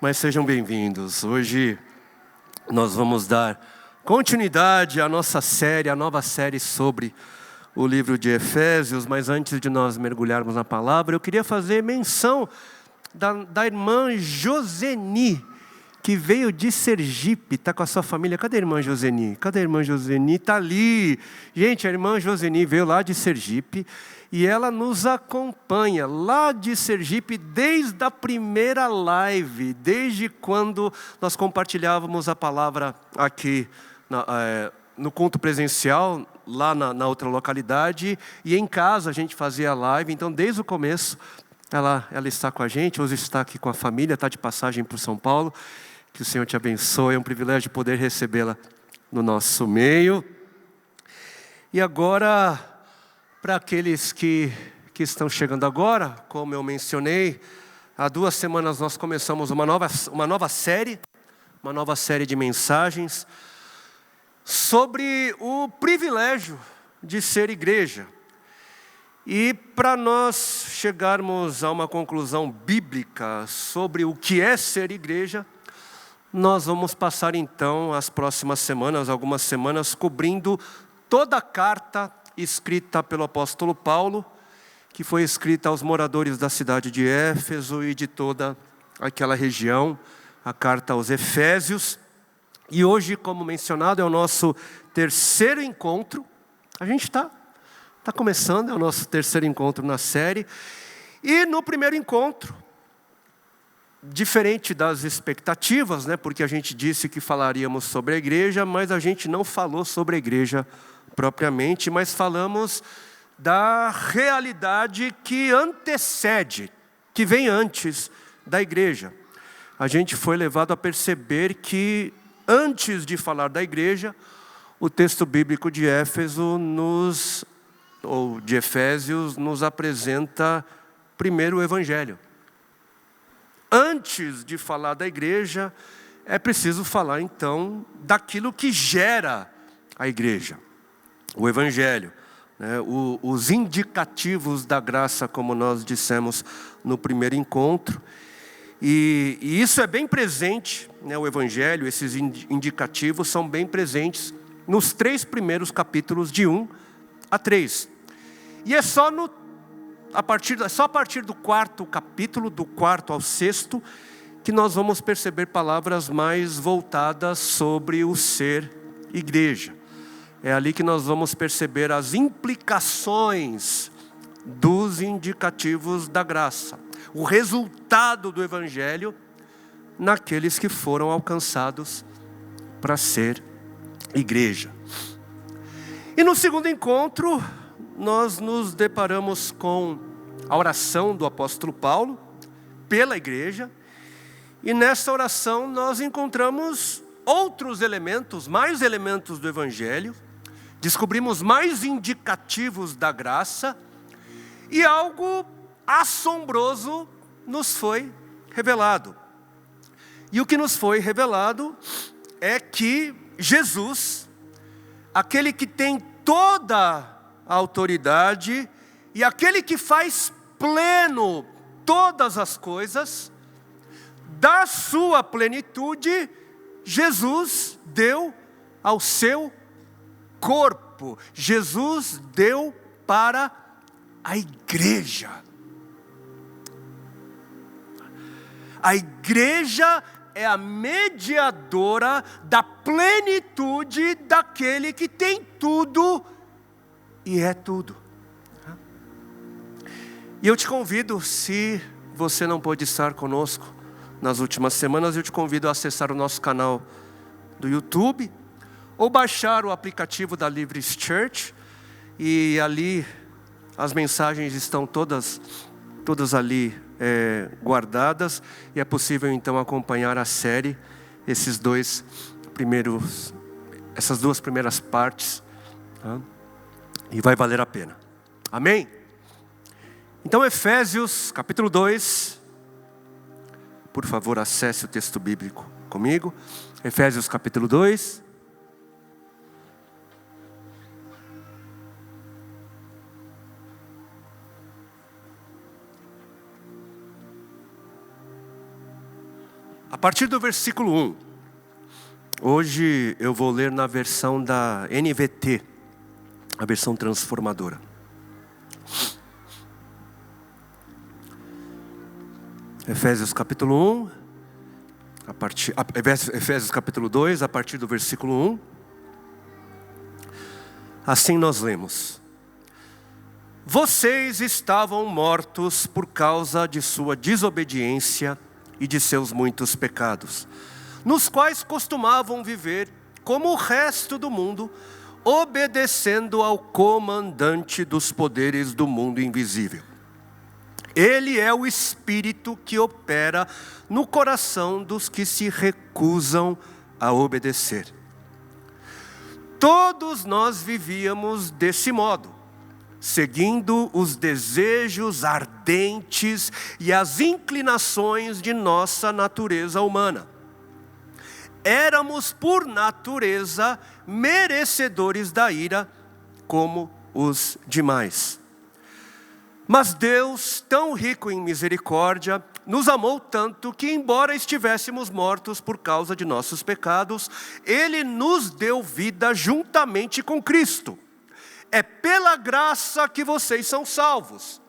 Mas sejam bem-vindos. Hoje nós vamos dar continuidade à nossa série, a nova série sobre o livro de Efésios. Mas antes de nós mergulharmos na palavra, eu queria fazer menção da irmã Joseni, que veio de Sergipe, está com a sua família. Cadê a irmã Joseni? Cadê a irmã Joseni? Está ali. Gente, a irmã Joseni veio lá de Sergipe e ela nos acompanha lá de Sergipe desde a primeira live, desde quando nós compartilhávamos a palavra aqui no culto presencial, lá na outra localidade, e em casa a gente fazia a live. Então, desde o começo, ela está com a gente, hoje está aqui com a família, está de passagem por São Paulo. Que o Senhor te abençoe, é um privilégio poder recebê-la no nosso meio. E agora, para aqueles que estão chegando agora, como eu mencionei, há 2 semanas nós começamos uma nova série de mensagens sobre o privilégio de ser igreja. E para nós chegarmos a uma conclusão bíblica sobre o que é ser igreja, nós vamos passar então as próximas semanas, algumas semanas, cobrindo toda a carta escrita pelo apóstolo Paulo, que foi escrita aos moradores da cidade de Éfeso e de toda aquela região, a carta aos Efésios. E hoje, como mencionado, é o nosso terceiro encontro. A gente está começando, é o nosso terceiro encontro na série. E no primeiro encontro, diferente das expectativas, porque a gente disse que falaríamos sobre a igreja, mas a gente não falou sobre a igreja propriamente, mas falamos da realidade que antecede, que vem antes da igreja. A gente foi levado a perceber que, antes de falar da igreja, o texto bíblico de Efésios nos apresenta primeiro o Evangelho. Antes de falar da igreja, é preciso falar então daquilo que gera a igreja, o Evangelho, os indicativos da graça, como nós dissemos no primeiro encontro. E isso é bem presente, o Evangelho, esses indicativos são bem presentes nos 3 primeiros capítulos, de 1 a 3. E é só a partir do 4º capítulo, do 4º ao 6º, que nós vamos perceber palavras mais voltadas sobre o ser igreja. É ali que nós vamos perceber as implicações dos indicativos da graça, o resultado do Evangelho naqueles que foram alcançados para ser igreja. E no segundo encontro, nós nos deparamos com a oração do apóstolo Paulo pela igreja, e nessa oração nós encontramos outros elementos, mais elementos do Evangelho, descobrimos mais indicativos da graça, e algo assombroso nos foi revelado. E o que nos foi revelado é que Jesus, aquele que tem toda a autoridade e aquele que faz pleno todas as coisas, da sua plenitude, Jesus deu ao seu corpo. Jesus deu para a igreja. A igreja é a mediadora da plenitude daquele que tem tudo e é tudo. E eu te convido, se você não pôde estar conosco nas últimas semanas, eu te convido a acessar o nosso canal do YouTube, ou baixar o aplicativo da Livres Church, e ali as mensagens estão todas ali guardadas, e é possível então acompanhar a série, essas 2 primeiras partes, e vai valer a pena. Amém? Então, Efésios capítulo 2, por favor, acesse o texto bíblico comigo. Efésios capítulo 2. a partir do versículo 1. Hoje eu vou ler na versão da NVT, a versão transformadora. Efésios capítulo 1, Efésios capítulo 2, a partir do versículo 1. Assim nós lemos: vocês estavam mortos por causa de sua desobediência e de seus muitos pecados, nos quais costumavam viver como o resto do mundo, obedecendo ao comandante dos poderes do mundo invisível. Ele é o Espírito que opera no coração dos que se recusam a obedecer. Todos nós vivíamos desse modo, seguindo os desejos ardentes e as inclinações de nossa natureza humana. Éramos, por natureza, merecedores da ira, como os demais. Mas Deus, tão rico em misericórdia, nos amou tanto que, embora estivéssemos mortos por causa de nossos pecados, Ele nos deu vida juntamente com Cristo. É pela graça que vocês são salvos,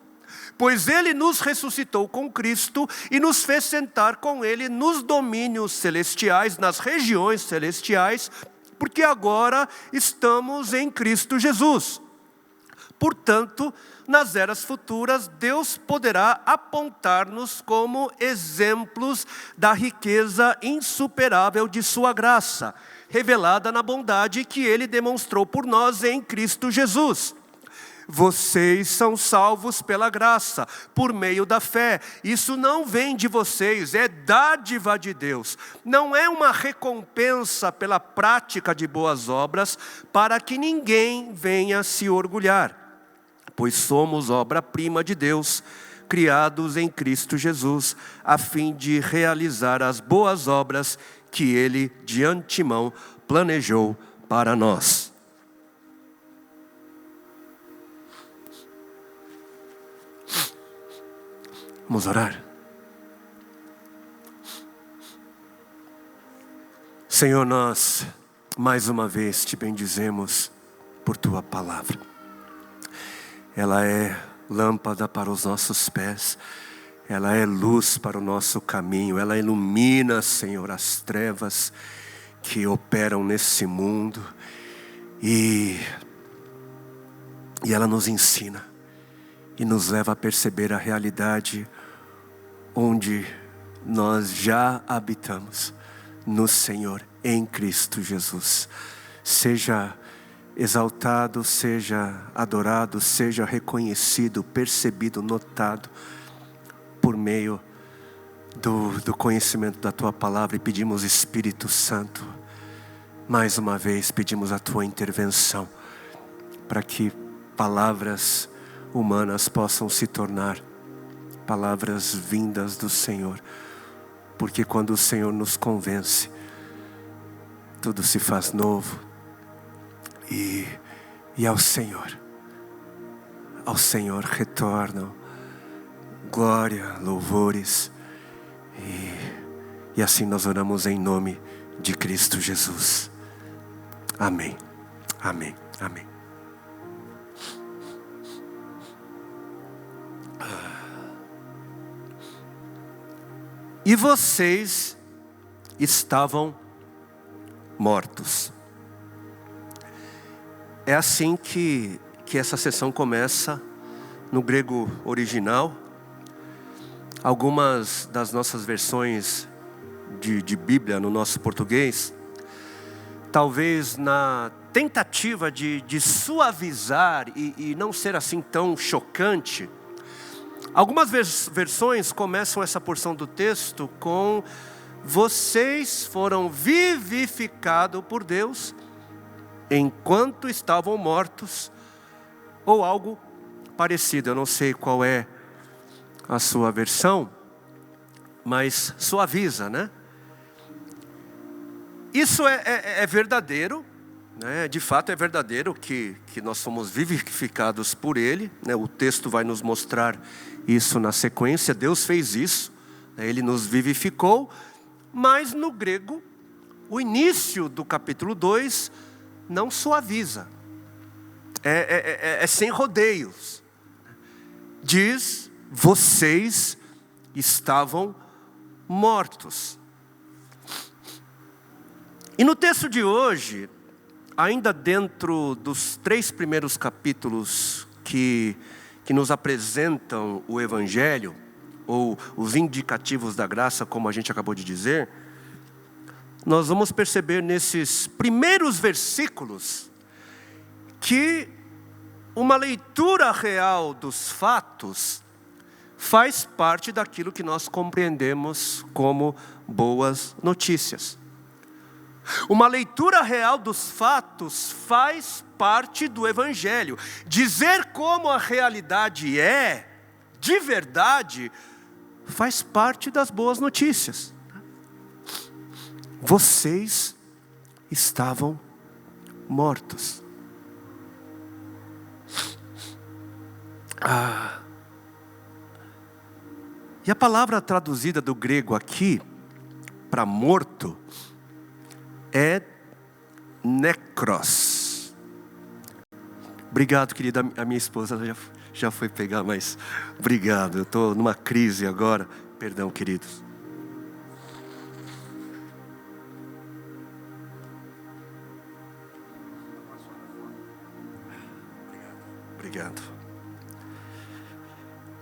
pois Ele nos ressuscitou com Cristo e nos fez sentar com Ele nos domínios celestiais, nas regiões celestiais, porque agora estamos em Cristo Jesus. Portanto, nas eras futuras, Deus poderá apontar-nos como exemplos da riqueza insuperável de sua graça, revelada na bondade que Ele demonstrou por nós em Cristo Jesus. Vocês são salvos pela graça, por meio da fé. Isso não vem de vocês, é dádiva de Deus. Não é uma recompensa pela prática de boas obras, para que ninguém venha se orgulhar. Pois somos obra-prima de Deus, criados em Cristo Jesus, a fim de realizar as boas obras que Ele de antemão planejou para nós. Vamos orar. Senhor, nós mais uma vez te bendizemos por Tua palavra. Ela é lâmpada para os nossos pés, ela é luz para o nosso caminho, ela ilumina, Senhor, as trevas que operam nesse mundo, e ela nos ensina e nos leva a perceber a realidade onde nós já habitamos, no Senhor, em Cristo Jesus. Seja exaltado, seja adorado, seja reconhecido, percebido, notado, por meio do conhecimento da Tua palavra. E pedimos, Espírito Santo, mais uma vez pedimos a Tua intervenção, para que palavras humanas possam se tornar palavras vindas do Senhor, porque quando o Senhor nos convence, tudo se faz novo. E ao Senhor retornam glória, louvores, e assim nós oramos em nome de Cristo Jesus. Amém, amém, amém. E vocês estavam mortos. É assim que essa sessão começa no grego original. Algumas das nossas versões de Bíblia no nosso português, talvez na tentativa de suavizar e não ser assim tão chocante, algumas versões começam essa porção do texto com: vocês foram vivificados por Deus enquanto estavam mortos, ou algo parecido. Eu não sei qual é a sua versão, mas suaviza, né? Isso é verdadeiro, né? De fato é verdadeiro que nós somos vivificados por Ele, né? O texto vai nos mostrar isso na sequência. Deus fez isso, né? Ele nos vivificou, mas no grego, o início do capítulo 2 não suaviza. É sem rodeios. Diz, vocês estavam mortos. E no texto de hoje, ainda dentro dos 3 primeiros capítulos que nos apresentam o Evangelho, ou os indicativos da graça, como a gente acabou de dizer, nós vamos perceber nesses primeiros versículos que uma leitura real dos fatos faz parte daquilo que nós compreendemos como boas notícias. Uma leitura real dos fatos faz parte do Evangelho. Dizer como a realidade é, de verdade, faz parte das boas notícias. Vocês estavam mortos. E a palavra traduzida do grego aqui, para morto, é necros. Obrigado, querida. A minha esposa já foi pegar, mas obrigado. Eu estou numa crise agora. Perdão, queridos. Obrigado.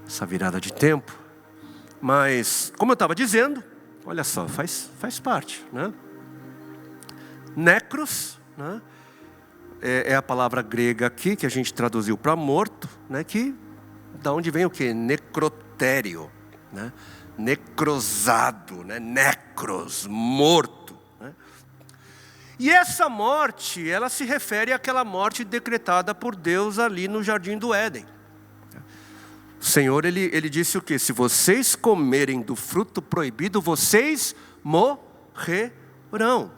Essa virada de tempo. Mas, como eu estava dizendo, olha só, faz parte, né? Necros, né? É a palavra grega aqui, que a gente traduziu para morto, né? Que, da onde vem o quê? Necrotério, né? Necrosado, né? Necros, morto, né? E essa morte, ela se refere àquela morte decretada por Deus ali no Jardim do Éden. O Senhor, ele disse o quê? Se vocês comerem do fruto proibido, vocês morrerão.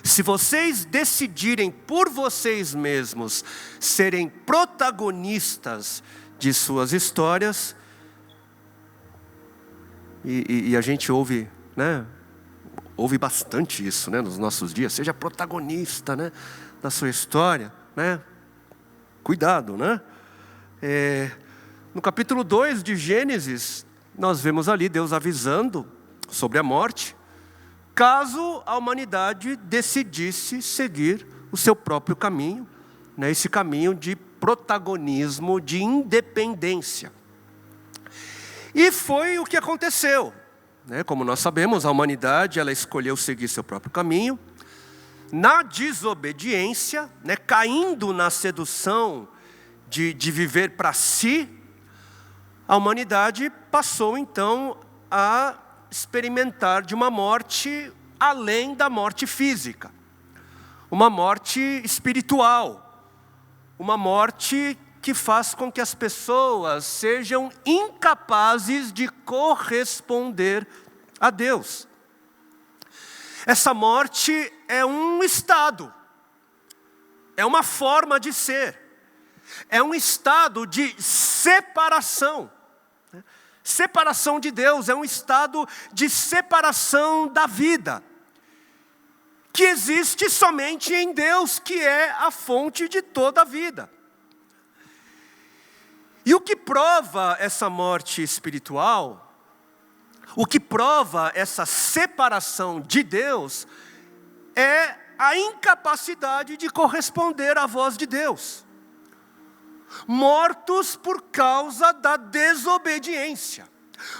Se vocês decidirem por vocês mesmos serem protagonistas de suas histórias, e a gente ouve, né? Ouve bastante isso, né, nos nossos dias. Seja protagonista, né, da sua história, né? Cuidado, né? No capítulo 2 de Gênesis, nós vemos ali Deus avisando sobre a morte, caso a humanidade decidisse seguir o seu próprio caminho, né, esse caminho de protagonismo, de independência. E foi o que aconteceu, né? Como nós sabemos, a humanidade ela escolheu seguir seu próprio caminho, na desobediência, né, caindo na sedução de viver para si. A humanidade passou então a experimentar de uma morte além da morte física. Uma morte espiritual. Uma morte que faz com que as pessoas sejam incapazes de corresponder a Deus. Essa morte é um estado. É uma forma de ser. É um estado de separação. Separação de Deus, é um estado de separação da vida, que existe somente em Deus, que é a fonte de toda a vida. E o que prova essa morte espiritual, o que prova essa separação de Deus, é a incapacidade de corresponder à voz de Deus. Mortos por causa da desobediência,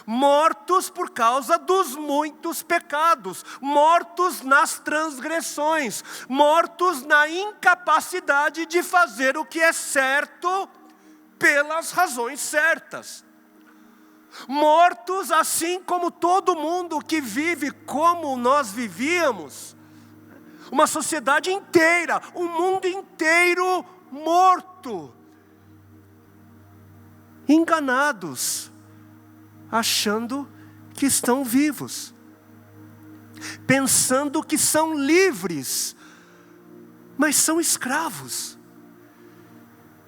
mortos por causa dos muitos pecados, mortos nas transgressões, mortos na incapacidade de fazer o que é certo pelas razões certas. Mortos assim como todo mundo que vive como nós vivíamos, uma sociedade inteira, um mundo inteiro morto. Enganados, achando que estão vivos, pensando que são livres, mas são escravos.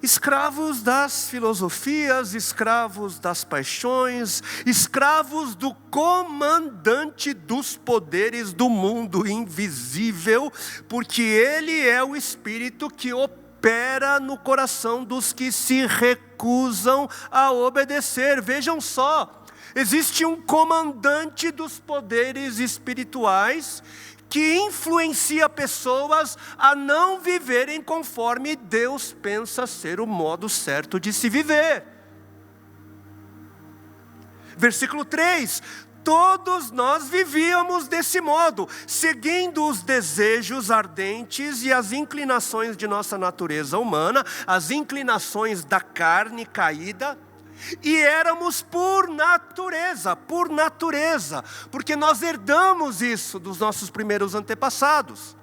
escravos das filosofias, escravos das paixões, escravos do comandante dos poderes do mundo invisível, porque ele é o Espírito que opera no coração dos que se recusam a obedecer. Vejam só, existe um comandante dos poderes espirituais que influencia pessoas a não viverem conforme Deus pensa ser o modo certo de se viver. Versículo 3: todos nós vivíamos desse modo, seguindo os desejos ardentes e as inclinações de nossa natureza humana, as inclinações da carne caída. E éramos por natureza, porque nós herdamos isso dos nossos primeiros antepassados.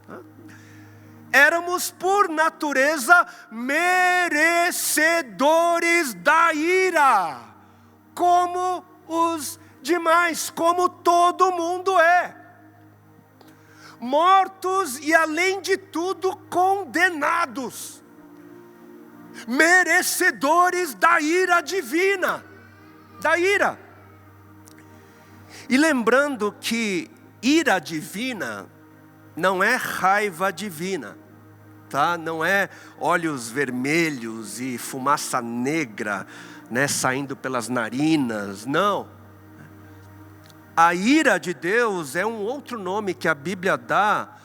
Éramos por natureza merecedores da ira, como os demais, como todo mundo é. Mortos e além de tudo condenados. Merecedores da ira divina, da ira. E lembrando que ira divina não é raiva divina, tá? Não é olhos vermelhos e fumaça negra, né, saindo pelas narinas, não. A ira de Deus é um outro nome que a Bíblia dá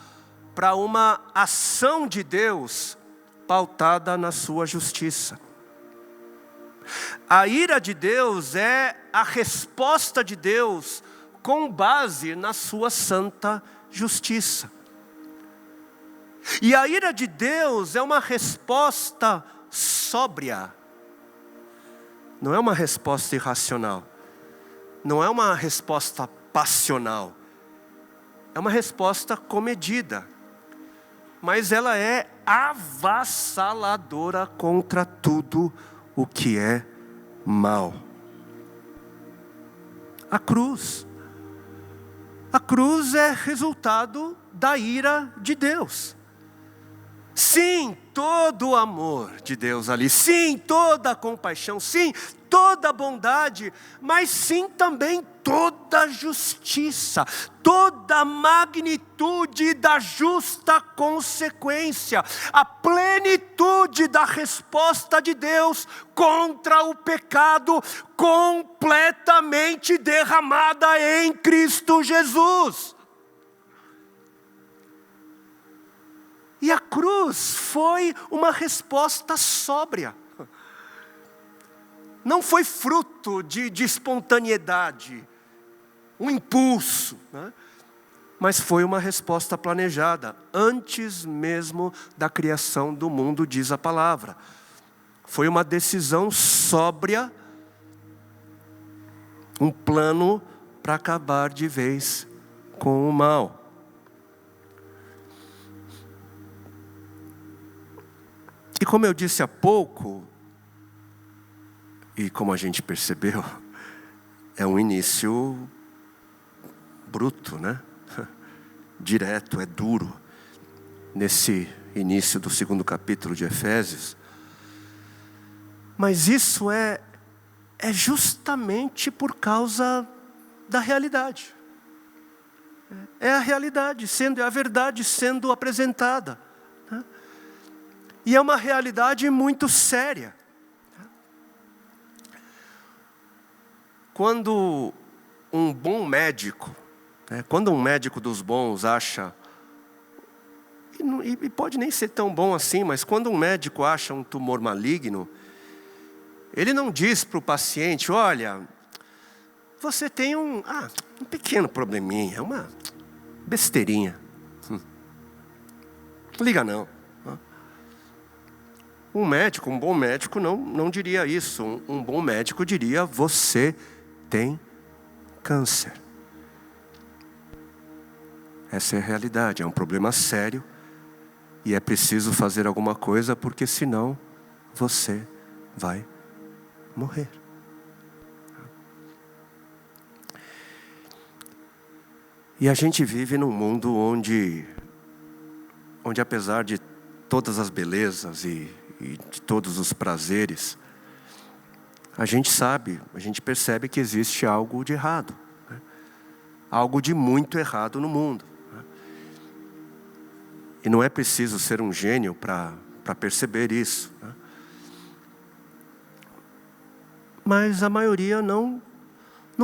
para uma ação de Deus pautada na sua justiça. A ira de Deus é a resposta de Deus com base na sua santa justiça. E a ira de Deus é uma resposta sóbria. Não é uma resposta irracional. Não é uma resposta passional. É uma resposta comedida. Mas ela é avassaladora contra tudo o que é mal. A cruz é resultado da ira de Deus. Sim, todo o amor de Deus ali, sim, toda a compaixão, sim, toda a bondade, mas sim também toda a justiça, toda a magnitude da justa consequência, a plenitude da resposta de Deus contra o pecado, completamente derramada em Cristo Jesus. E a cruz foi uma resposta sóbria. Não foi fruto de espontaneidade, um impulso, né? Mas foi uma resposta planejada, antes mesmo da criação do mundo, diz a palavra. Foi uma decisão sóbria, um plano para acabar de vez com o mal. E como eu disse há pouco, e como a gente percebeu, é um início bruto, né? Direto, é duro. Nesse início do 2º capítulo de Efésios. Mas isso é justamente por causa da realidade. É a realidade, é a verdade sendo apresentada. E é uma realidade muito séria. Quando um bom médico, quando um médico dos bons acha, e pode nem ser tão bom assim, mas quando um médico acha um tumor maligno, ele não diz para o paciente: olha, você tem um pequeno probleminha, uma besteirinha. Não liga não. Um bom médico não diria isso. Um bom médico diria: você tem câncer. Essa é a realidade, é um problema sério. E é preciso fazer alguma coisa, porque senão você vai morrer. E a gente vive num mundo onde apesar de todas as belezas e e de todos os prazeres, a gente percebe que existe algo de errado, né? Algo de muito errado no mundo, né? E não é preciso ser um gênio para perceber isso, né? Mas a maioria não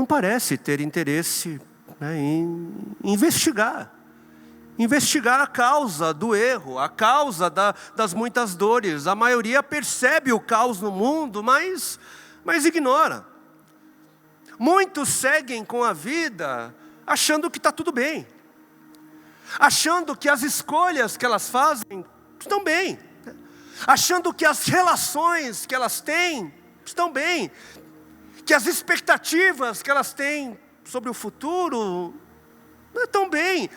parece ter interesse, né, em investigar a causa do erro, a causa das muitas dores. A maioria percebe o caos no mundo, mas ignora. Muitos seguem com a vida achando que está tudo bem, achando que as escolhas que elas fazem estão bem, achando que as relações que elas têm estão bem, que as expectativas que elas têm sobre o futuro não estão bem.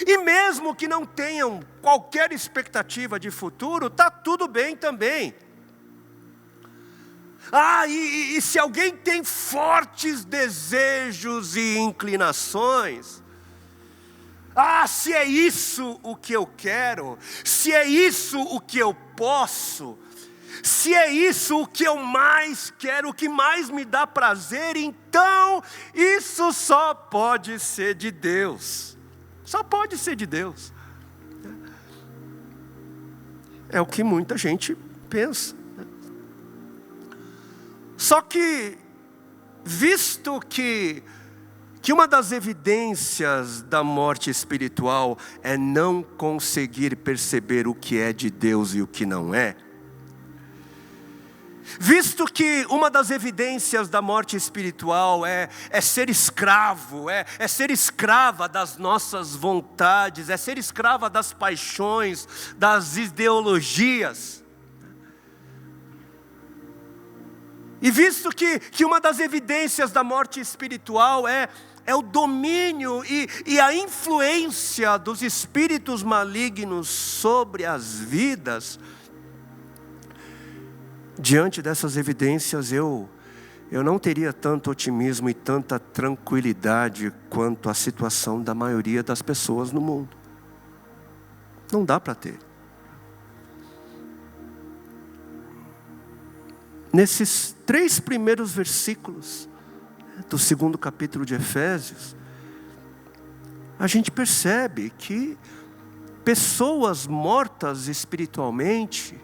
E mesmo que não tenham qualquer expectativa de futuro, está tudo bem também. E se alguém tem fortes desejos e inclinações, se é isso o que eu quero, se é isso o que eu posso, se é isso o que eu mais quero, o que mais me dá prazer, então isso só pode ser de Deus. Só pode ser de Deus. É o que muita gente pensa. Só que, visto que uma das evidências da morte espiritual é não conseguir perceber o que é de Deus e o que não é, visto que uma das evidências da morte espiritual é ser escravo, é ser escrava das nossas vontades, é ser escrava das paixões, das ideologias. E visto que uma das evidências da morte espiritual é o domínio e a influência dos espíritos malignos sobre as vidas, diante dessas evidências eu não teria tanto otimismo e tanta tranquilidade quanto a situação da maioria das pessoas no mundo. Não dá para ter. Nesses 3 primeiros versículos do 2º capítulo de Efésios, a gente percebe que pessoas mortas espiritualmente,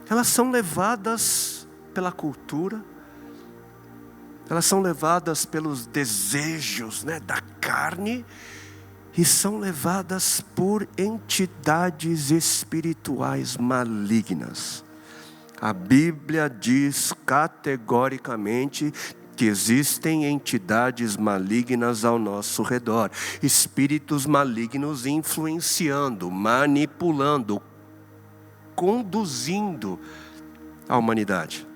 elas são levadas pela cultura, elas são levadas pelos desejos, né, da carne, e são levadas por entidades espirituais malignas. A Bíblia diz categoricamente que existem entidades malignas ao nosso redor, espíritos malignos influenciando, manipulando, conduzindo a humanidade.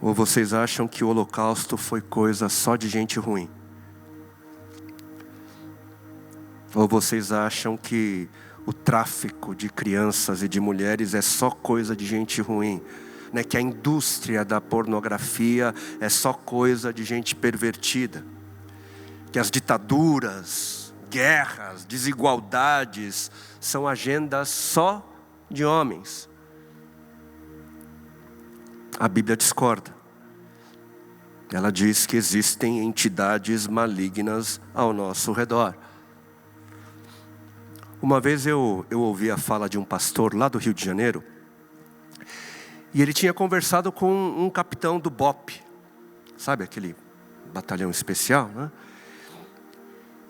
Ou vocês acham que o Holocausto foi coisa só de gente ruim? Ou vocês acham que o tráfico de crianças e de mulheres é só coisa de gente ruim, né? Que a indústria da pornografia é só coisa de gente pervertida, que as ditaduras, guerras, desigualdades são agendas só de homens? A Bíblia discorda. Ela diz que existem entidades malignas ao nosso redor. Uma vez eu ouvi a fala de um pastor lá do Rio de Janeiro, e ele tinha conversado com um capitão do BOP, sabe aquele batalhão especial, né?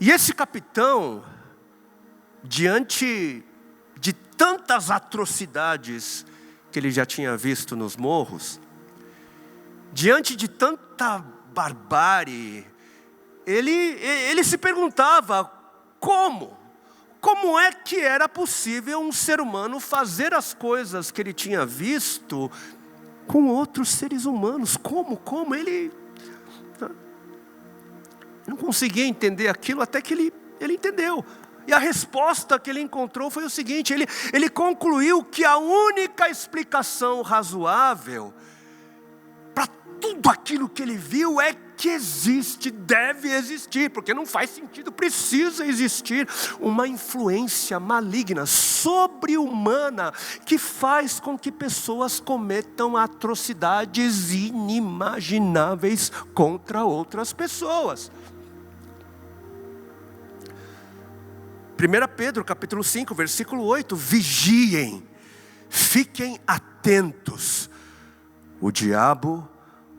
E esse capitão, diante de tantas atrocidades que ele já tinha visto nos morros, diante de tanta barbárie, ele se perguntava como é que era possível um ser humano fazer as coisas que ele tinha visto com outros seres humanos? Como? Ele não conseguia entender aquilo até que ele entendeu. E a resposta que ele encontrou foi o seguinte: ele concluiu que a única explicação razoável para tudo aquilo que ele viu é que existe, deve existir, porque não faz sentido, precisa existir uma influência maligna, sobre-humana, que faz com que pessoas cometam atrocidades inimagináveis contra outras pessoas. 1 Pedro capítulo 5, versículo 8, vigiem, fiquem atentos. O diabo,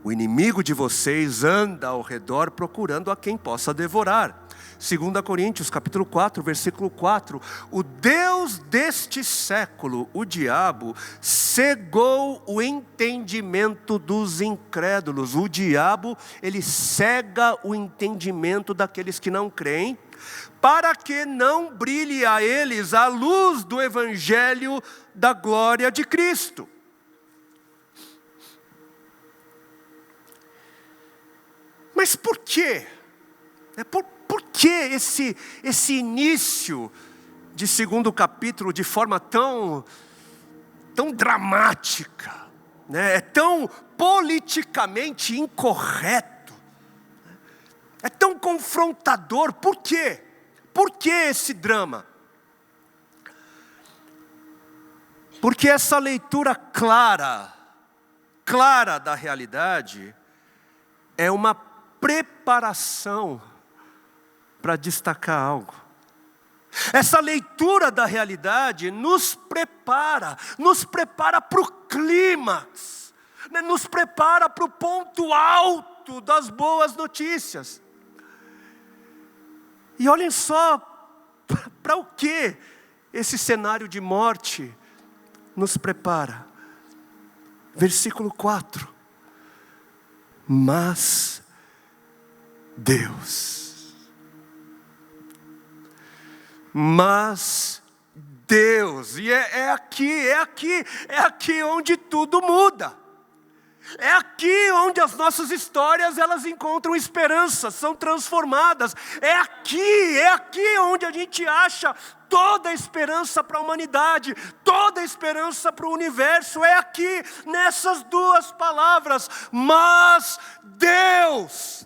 o inimigo de vocês, anda ao redor procurando a quem possa devorar. 2 Coríntios capítulo 4, versículo 4, o Deus deste século, o diabo, cegou o entendimento dos incrédulos. O diabo, ele cega o entendimento daqueles que não creem, para que não brilhe a eles a luz do evangelho da glória de Cristo. Mas por quê? Por que esse início de segundo capítulo de forma tão dramática, né? É tão politicamente incorreto, é tão confrontador? Por quê? Por que esse drama? Porque essa leitura clara da realidade é uma preparação para destacar algo. Essa leitura da realidade nos prepara para o clímax, né? Nos prepara para o ponto alto das boas notícias. E olhem só para o que esse cenário de morte nos prepara. Versículo 4. Mas Deus, e é aqui onde tudo muda. É aqui onde as nossas histórias, elas encontram esperança, são transformadas. É aqui onde a gente acha toda a esperança para a humanidade, toda a esperança para o universo. É aqui, nessas duas palavras, mas Deus.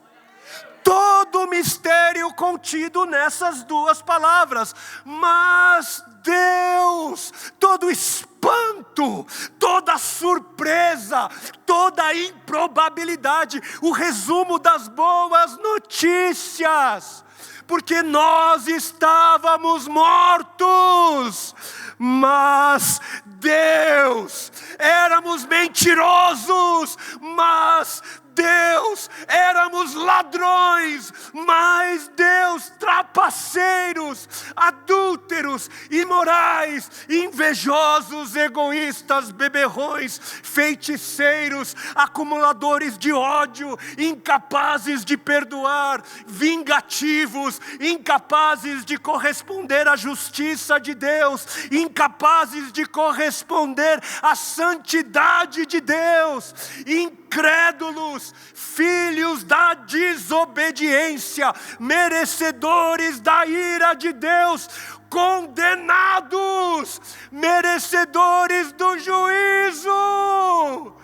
Todo o mistério contido nessas duas palavras, mas Deus, todo o espanto, toda a surpresa, toda a improbabilidade, o resumo das boas notícias, porque nós estávamos mortos, mas Deus, éramos mentirosos, mas Deus, éramos ladrões, mas Deus, trapaceiros, adúlteros, imorais, invejosos, egoístas, beberrões, feiticeiros, acumuladores de ódio, incapazes de perdoar, vingativos, incapazes de corresponder à justiça de Deus, incapazes de corresponder à santidade de Deus, incrédulos, filhos da desobediência, merecedores da ira de Deus, condenados, merecedores do juízo.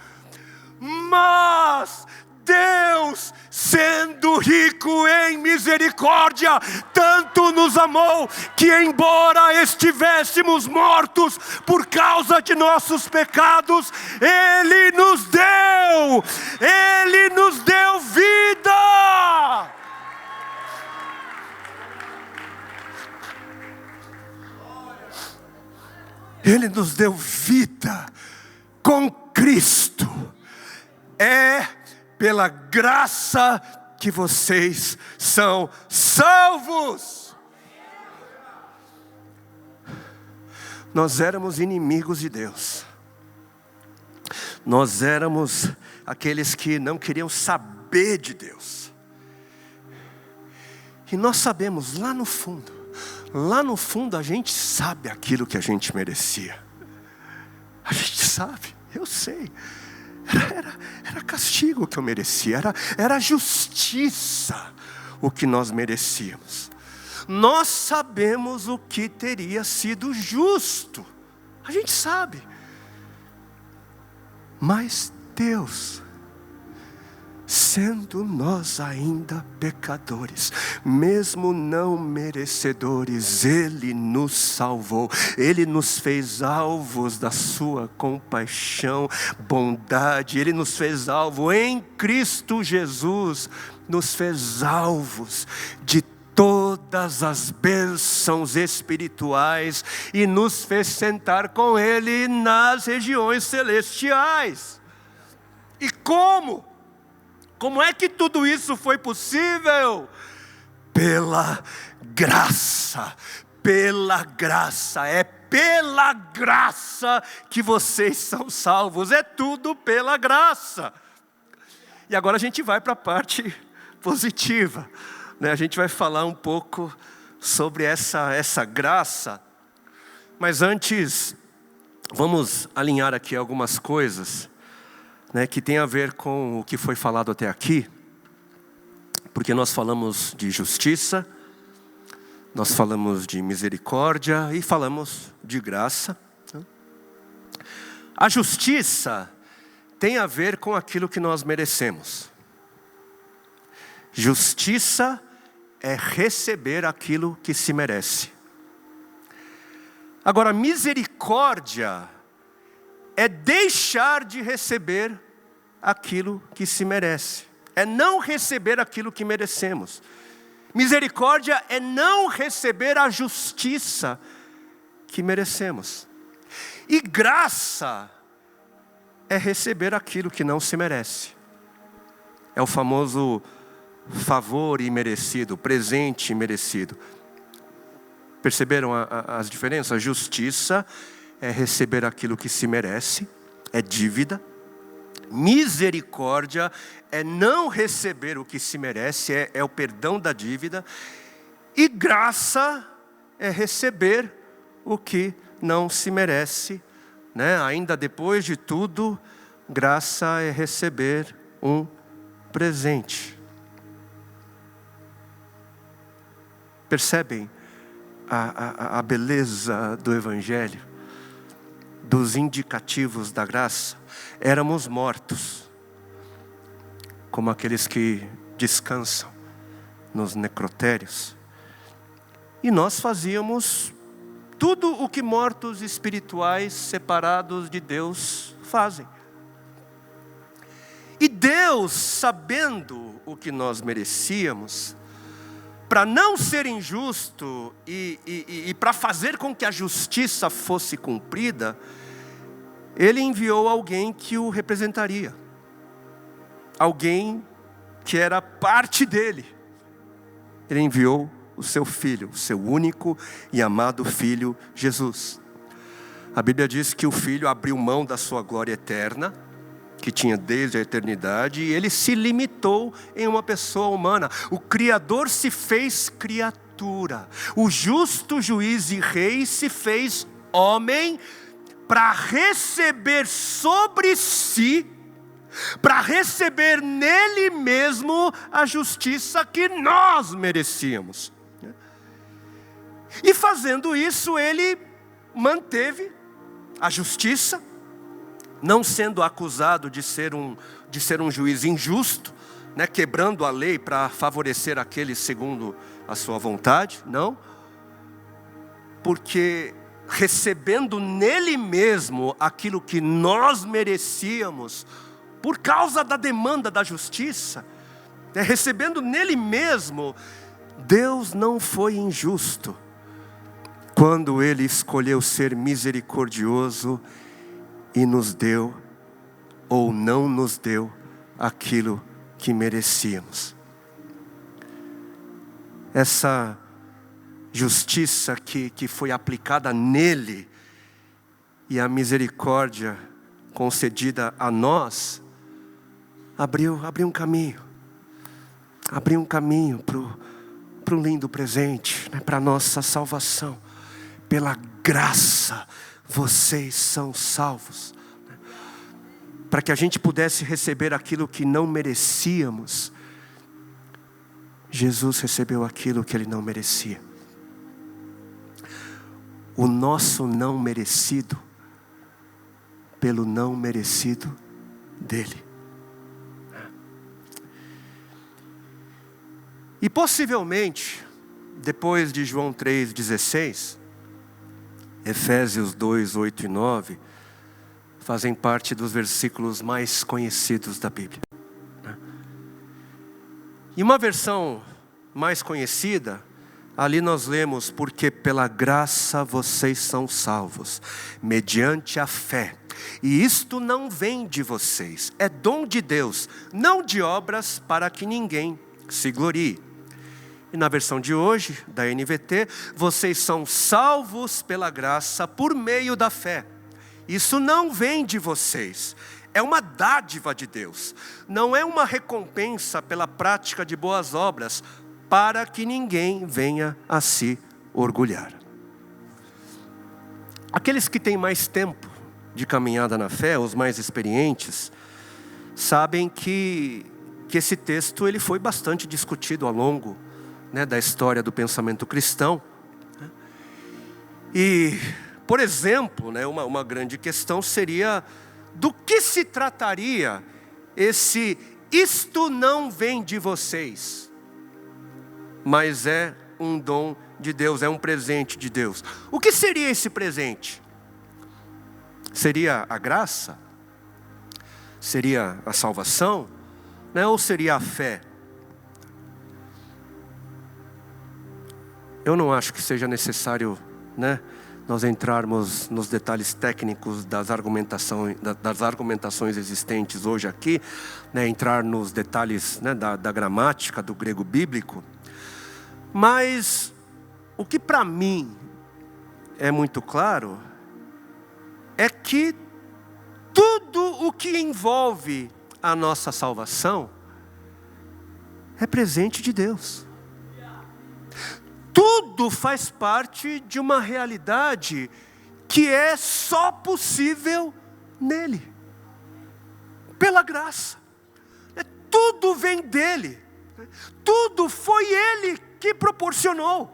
Mas Deus, sendo rico em misericórdia, tanto nos amou, que embora estivéssemos mortos por causa de nossos pecados, Ele nos deu vida. Ele nos deu vida com Cristo. É pela graça que vocês são salvos. Nós éramos inimigos de Deus. Nós éramos aqueles que não queriam saber de Deus. E nós sabemos lá no fundo a gente sabe aquilo que a gente merecia. A gente sabe, eu sei. Era castigo que eu merecia, era justiça o que nós merecíamos. Nós sabemos o que teria sido justo, a gente sabe. Mas Deus, sendo nós ainda pecadores, mesmo não merecedores, Ele nos salvou. Ele nos fez alvos da sua compaixão, bondade. Ele nos fez alvo em Cristo Jesus, nos fez alvos de todas as bênçãos espirituais e nos fez sentar com Ele nas regiões celestiais. E como? Como é que tudo isso foi possível? Pela graça. Pela graça. É pela graça que vocês são salvos. É tudo pela graça. E agora a gente vai para a parte positiva. A gente vai falar um pouco sobre essa graça. Mas antes, vamos alinhar aqui algumas coisas, que tem a ver com o que foi falado até aqui. Porque nós falamos de justiça, nós falamos de misericórdia e falamos de graça. A justiça tem a ver com aquilo que nós merecemos. Justiça é receber aquilo que se merece. Agora, misericórdia é deixar de receber aquilo que se merece. É não receber aquilo que merecemos. Misericórdia é não receber a justiça que merecemos. E graça é receber aquilo que não se merece. É o famoso favor imerecido, presente imerecido. Perceberam as diferenças? Justiça é receber aquilo que se merece, é dívida. Misericórdia é não receber o que se merece, é o perdão da dívida. E graça é receber o que não se merece, Ainda depois de tudo, graça é receber um presente. Percebem a beleza do Evangelho? Dos indicativos da graça? Éramos mortos, como aqueles que descansam nos necrotérios. E nós fazíamos tudo o que mortos espirituais separados de Deus fazem. E Deus, sabendo o que nós merecíamos, para não ser injusto e para fazer com que a justiça fosse cumprida, Ele enviou alguém que o representaria. Alguém que era parte dele. Ele enviou o seu Filho, o seu único e amado Filho, Jesus. A Bíblia diz que o Filho abriu mão da sua glória eterna, que tinha desde a eternidade, e Ele se limitou em uma pessoa humana. O Criador se fez criatura. O justo juiz e rei se fez homem para receber sobre si, para receber nele mesmo a justiça que nós merecíamos. E fazendo isso, Ele manteve a justiça, não sendo acusado de ser um juiz injusto, quebrando a lei para favorecer aqueles segundo a sua vontade, não. Porque recebendo nele mesmo aquilo que nós merecíamos, por causa da demanda da justiça, recebendo nele mesmo, Deus não foi injusto quando Ele escolheu ser misericordioso e nos deu, ou não nos deu, aquilo que merecíamos. Essa justiça que foi aplicada nele, e a misericórdia concedida a nós, abriu um caminho. Abriu um caminho para o lindo presente, para a nossa salvação. Pela graça, vocês são salvos. Para que a gente pudesse receber aquilo que não merecíamos, Jesus recebeu aquilo que Ele não merecia. O nosso não merecido, pelo não merecido dEle. E possivelmente, depois de João 3,16, Efésios 2, 8 e 9, fazem parte dos versículos mais conhecidos da Bíblia. E uma versão mais conhecida, ali nós lemos: porque pela graça vocês são salvos, mediante a fé. E isto não vem de vocês, é dom de Deus, não de obras, para que ninguém se glorie. E na versão de hoje, da NVT, vocês são salvos pela graça por meio da fé. Isso não vem de vocês, é uma dádiva de Deus. Não é uma recompensa pela prática de boas obras, para que ninguém venha a se orgulhar. Aqueles que têm mais tempo de caminhada na fé, os mais experientes, sabem que esse texto ele foi bastante discutido ao longo da história do pensamento cristão. E, por exemplo, uma grande questão seria: do que se trataria isto não vem de vocês, mas é um dom de Deus, é um presente de Deus? O que seria esse presente? Seria a graça? Seria a salvação? Ou seria a fé? Eu não acho que seja necessário, nós entrarmos nos detalhes técnicos das argumentações existentes hoje aqui, entrar nos detalhes da gramática do grego bíblico. Mas o que para mim é muito claro é que tudo o que envolve a nossa salvação é presente de Deus. Tudo faz parte de uma realidade que é só possível nele, pela graça. Tudo vem dele, tudo foi ele que proporcionou.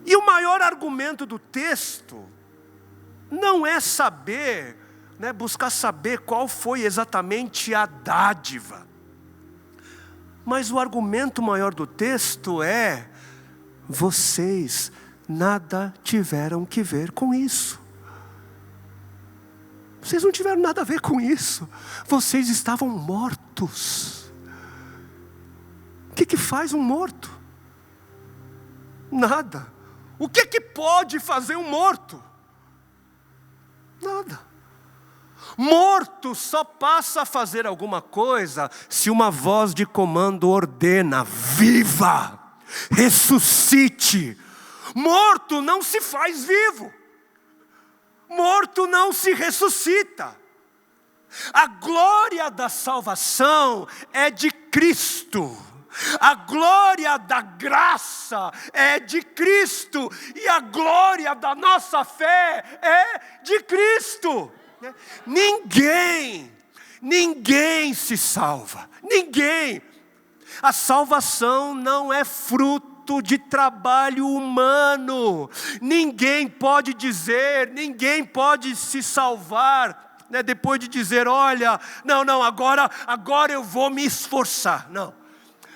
E o maior argumento do texto não é saber, buscar saber qual foi exatamente a dádiva. Mas o argumento maior do texto é: vocês nada tiveram que ver com isso. Vocês não tiveram nada a ver com isso. Vocês estavam mortos. O que faz um morto? Nada. O que pode fazer um morto? Nada. Morto só passa a fazer alguma coisa se uma voz de comando ordena: viva, ressuscite. Morto não se faz vivo. Morto não se ressuscita. A glória da salvação é de Cristo. A glória da graça é de Cristo. E a glória da nossa fé é de Cristo. Ninguém se salva. Ninguém. A salvação não é fruto de trabalho humano. Ninguém pode dizer, ninguém pode se salvar, depois de dizer: olha, não, agora eu vou me esforçar. Não,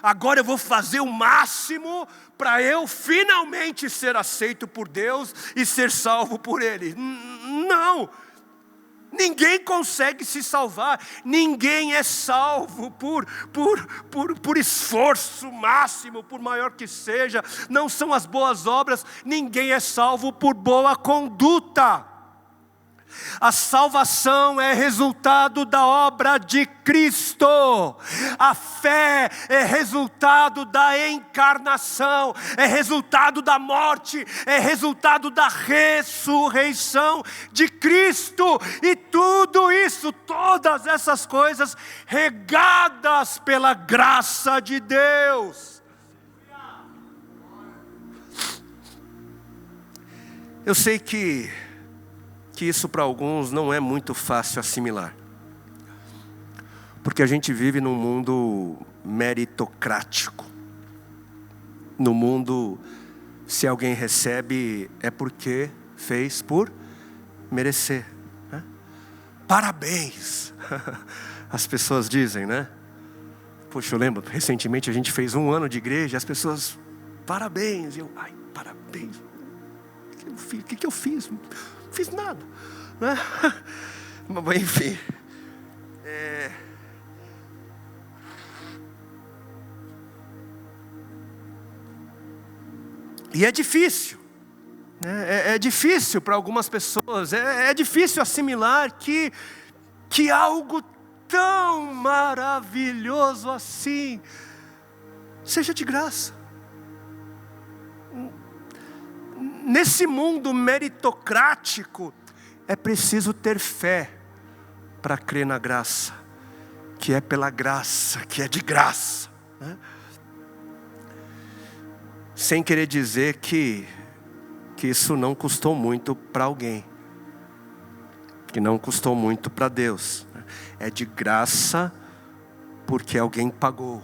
agora eu vou fazer o máximo para eu finalmente ser aceito por Deus e ser salvo por Ele. Não. Ninguém consegue se salvar. Ninguém é salvo por esforço máximo, por maior que seja. Não são as boas obras. Ninguém é salvo por boa conduta. A salvação é resultado da obra de Cristo. A fé é resultado da encarnação, é resultado da morte, é resultado da ressurreição de Cristo. E tudo isso, todas essas coisas, regadas pela graça de Deus. Eu sei que isso para alguns não é muito fácil assimilar, porque a gente vive num mundo meritocrático. No mundo, se alguém recebe, é porque fez por merecer, Parabéns, as pessoas dizem, Poxa, eu lembro, recentemente a gente fez 1 ano de igreja, as pessoas, parabéns. Eu, ai, parabéns. O que eu fiz? Não fiz nada, né? Mas enfim. E é difícil, né? É difícil para algumas pessoas, é difícil assimilar que algo tão maravilhoso assim seja de graça. Nesse mundo meritocrático, é preciso ter fé para crer na graça, que é pela graça, que é de graça, né? Sem querer dizer que isso não custou muito para alguém, que não custou muito para Deus. É de graça porque alguém pagou,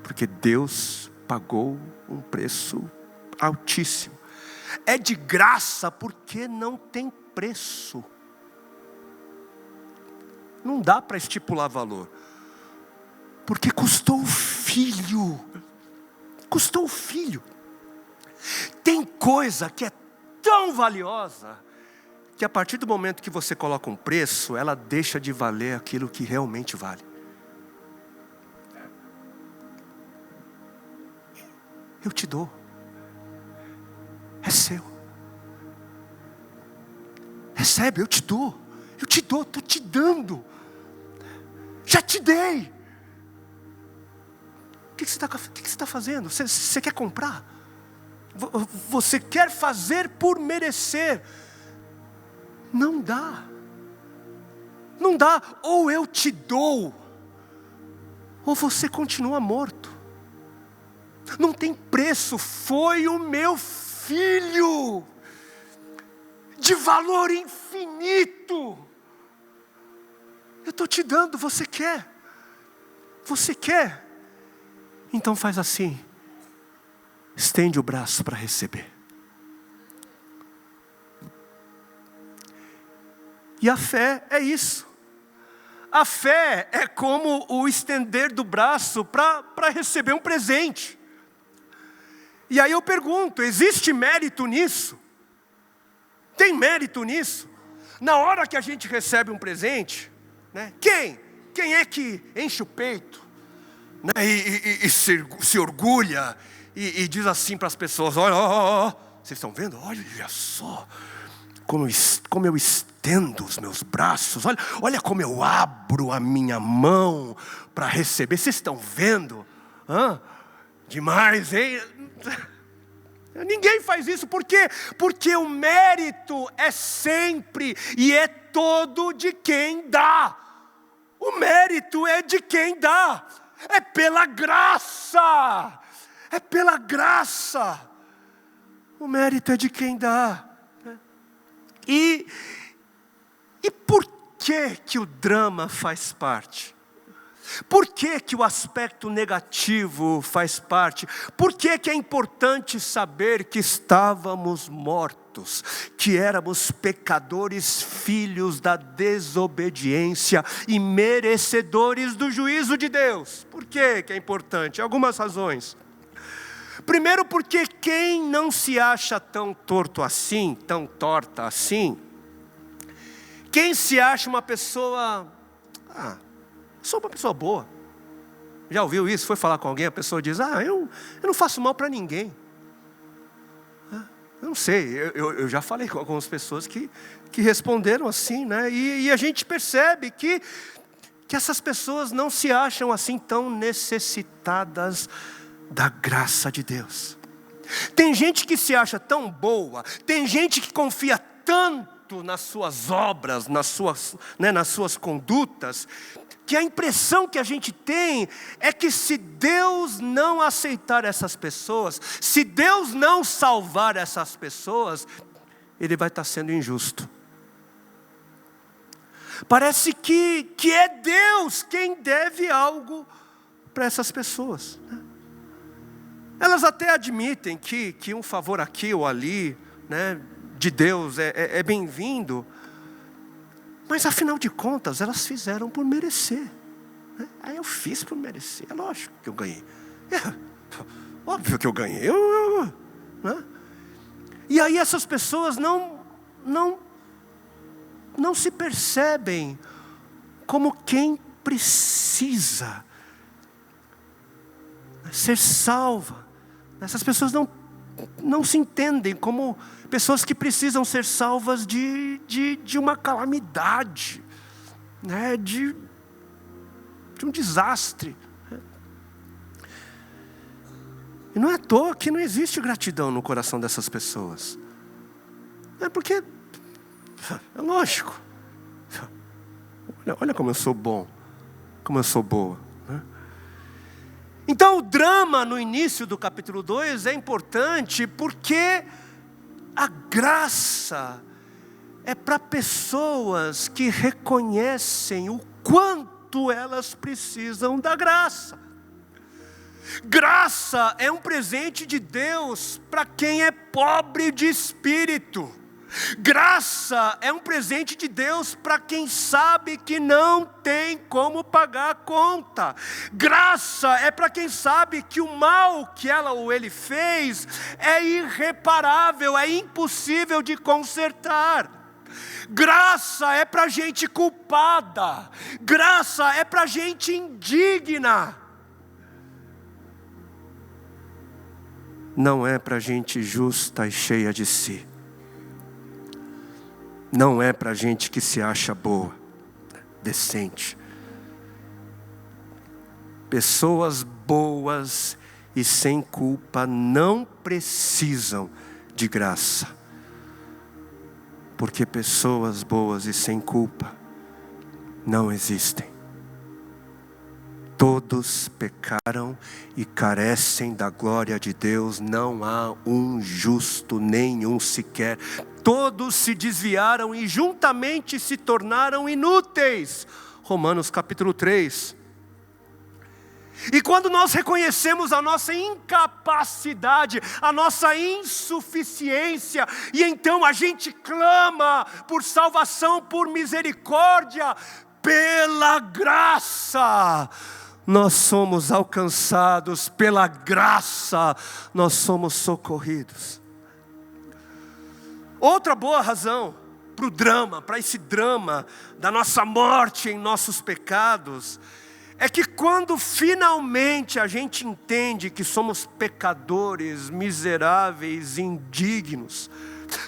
porque Deus pagou um preço altíssimo. É de graça porque não tem preço. Não dá para estipular valor, porque custou o filho. Custou o filho. Tem coisa que é tão valiosa que a partir do momento que você coloca um preço, ela deixa de valer aquilo que realmente vale. Eu te dou. É seu. Recebe, eu te dou. Eu te dou, estou te dando. Já te dei. O que você está fazendo? Você quer comprar? Você quer fazer por merecer? Não dá. Não dá. Ou eu te dou, ou você continua morto. Não tem preço. Foi o meu filho, de valor infinito. Eu estou te dando, você quer? Você quer? Então faz assim, estende o braço para receber. E a fé é isso. A fé é como o estender do braço para receber um presente. E aí eu pergunto, existe mérito nisso? Tem mérito nisso? Na hora que a gente recebe um presente, né? Quem é que enche o peito, né? E se orgulha e diz assim para as pessoas: olha, vocês estão vendo? Olha só como eu estendo os meus braços, olha como eu abro a minha mão para receber. Vocês estão vendo? Demais, hein? Ninguém faz isso. Por quê? Porque o mérito é sempre e é todo de quem dá. O mérito é de quem dá. É pela graça. É pela graça. O mérito é de quem dá. E por que o drama faz parte? Por que o aspecto negativo faz parte? Por que é importante saber que estávamos mortos, que éramos pecadores, filhos da desobediência e merecedores do juízo de Deus? Por que é importante? Algumas razões. Primeiro, porque quem não se acha tão torto assim, tão torta assim, quem se acha uma pessoa, sou uma pessoa boa. Já ouviu isso? Foi falar com alguém, a pessoa diz: eu não faço mal para ninguém. Eu não sei, eu já falei com algumas pessoas que responderam assim, né? E a gente percebe que essas pessoas não se acham assim tão necessitadas da graça de Deus. Tem gente que se acha tão boa, tem gente que confia tanto nas suas obras, nas suas condutas, que a impressão que a gente tem é que se Deus não aceitar essas pessoas, se Deus não salvar essas pessoas, Ele vai estar sendo injusto. Parece que é Deus quem deve algo para essas pessoas, né? Elas até admitem que um favor aqui ou ali, né, de Deus é bem-vindo, mas afinal de contas elas fizeram por merecer. Aí eu fiz por merecer, é lógico que eu ganhei. Óbvio que eu ganhei. Né? E aí essas pessoas não se percebem como quem precisa ser salva. Essas pessoas não se entendem como pessoas que precisam ser salvas de uma calamidade, né? de um desastre. E não é à toa que não existe gratidão no coração dessas pessoas. É porque, é lógico, olha como eu sou bom, como eu sou boa. Né? Então o drama no início do capítulo 2 é importante porque a graça é para pessoas que reconhecem o quanto elas precisam da graça. Graça é um presente de Deus para quem é pobre de espírito. Graça é um presente de Deus para quem sabe que não tem como pagar a conta. Graça é para quem sabe que o mal que ela ou ele fez é irreparável, é impossível de consertar. Graça é para gente culpada. Graça é para gente indigna. Não é para gente justa e cheia de si. Não é para gente que se acha boa, decente. Pessoas boas e sem culpa não precisam de graça. Porque pessoas boas e sem culpa não existem. Todos pecaram e carecem da glória de Deus, não há um justo, nenhum sequer. Todos se desviaram e juntamente se tornaram inúteis. Romanos capítulo 3. E quando nós reconhecemos a nossa incapacidade, a nossa insuficiência, e então a gente clama por salvação, por misericórdia, pela graça, nós somos alcançados, pela graça, nós somos socorridos. Outra boa razão para o drama, para esse drama da nossa morte em nossos pecados, é que quando finalmente a gente entende que somos pecadores, miseráveis, indignos,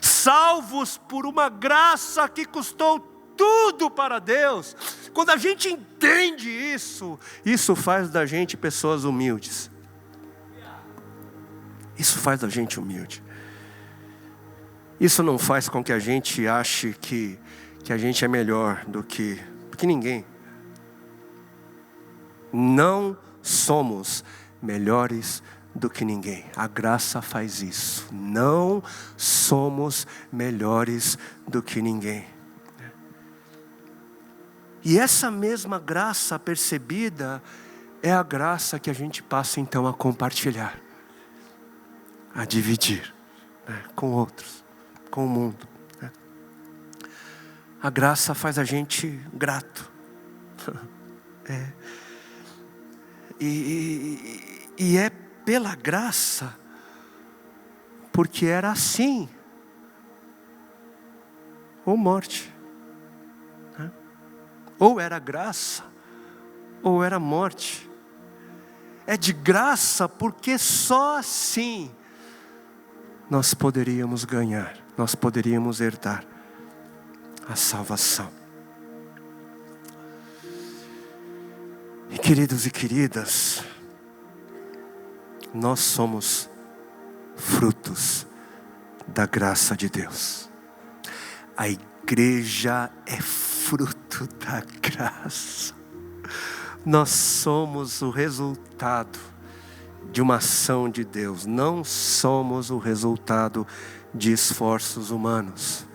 salvos por uma graça que custou tudo para Deus, quando a gente entende isso, isso faz da gente pessoas humildes. Isso faz da gente humilde. Isso não faz com que a gente ache que a gente é melhor do que ninguém. Não somos melhores do que ninguém. A graça faz isso. Não somos melhores do que ninguém. E essa mesma graça percebida é a graça que a gente passa então a compartilhar, a dividir, né, com outros, com o mundo. Né. A graça faz a gente grato. E é pela graça, porque era assim, ou morte. Ou era graça, ou era morte. É de graça porque só assim nós poderíamos ganhar, nós poderíamos herdar a salvação. E queridos e queridas, nós somos frutos da graça de Deus. A igreja é fruto da graça. Nós somos o resultado de uma ação de Deus. Não somos o resultado de esforços humanos,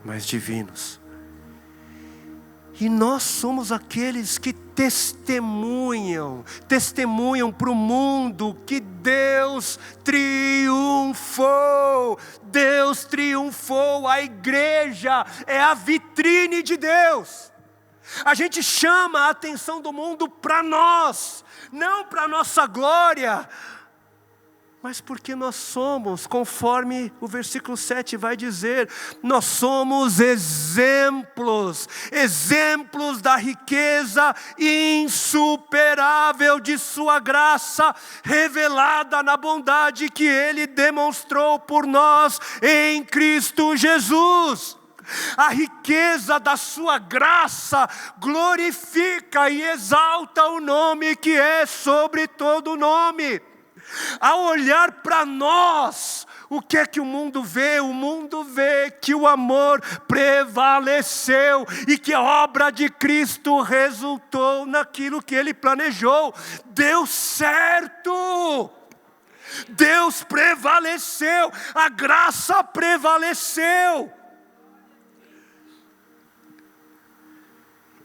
mas divinos. E nós somos aqueles que testemunham para o mundo que Deus triunfou. Deus triunfou, a igreja é a vitrine de Deus. A gente chama a atenção do mundo para nós, não para a nossa glória, mas porque nós somos, conforme o versículo 7 vai dizer, nós somos exemplos da riqueza insuperável de sua graça, revelada na bondade que Ele demonstrou por nós em Cristo Jesus. A riqueza da sua graça glorifica e exalta o nome que é sobre todo nome. Ao olhar para nós, o que é que o mundo vê? O mundo vê que o amor prevaleceu e que a obra de Cristo resultou naquilo que Ele planejou. Deu certo! Deus prevaleceu, a graça prevaleceu.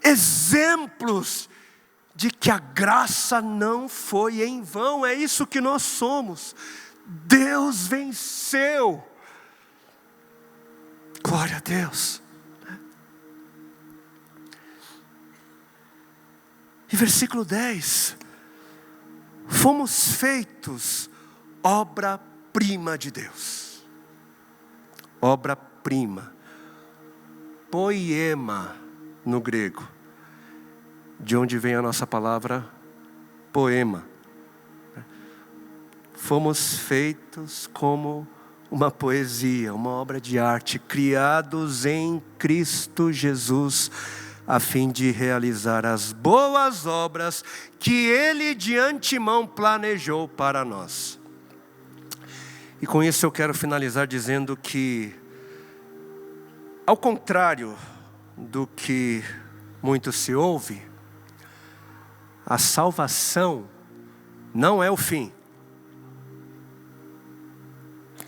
Exemplos de que a graça não foi em vão, é isso que nós somos. Deus venceu. Glória a Deus. E versículo 10. Fomos feitos obra-prima de Deus. Obra-prima. Poema no grego. De onde vem a nossa palavra poema. Fomos feitos como uma poesia, uma obra de arte, criados em Cristo Jesus, a fim de realizar as boas obras que Ele de antemão planejou para nós. E com isso eu quero finalizar dizendo que, ao contrário do que muito se ouve, a salvação não é o fim.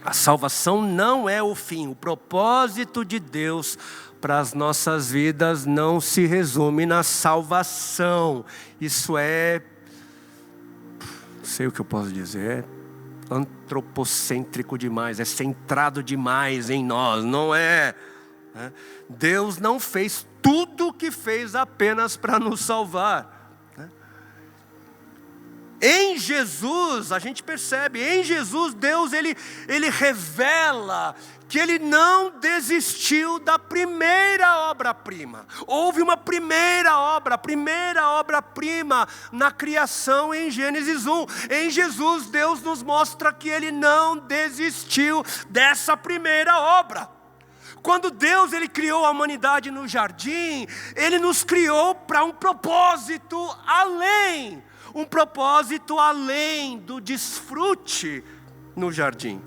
A salvação não é o fim. O propósito de Deus para as nossas vidas não se resume na salvação. Isso é, não sei o que eu posso dizer, é antropocêntrico demais, é centrado demais em nós, não é? Deus não fez tudo o que fez apenas para nos salvar. Em Jesus, a gente percebe, em Jesus, Deus ele revela que Ele não desistiu da primeira obra-prima. Houve uma primeira obra-prima na criação em Gênesis 1. Em Jesus, Deus nos mostra que Ele não desistiu dessa primeira obra. Quando Deus Ele criou a humanidade no jardim, Ele nos criou para um propósito além. Um propósito além do desfrute no jardim.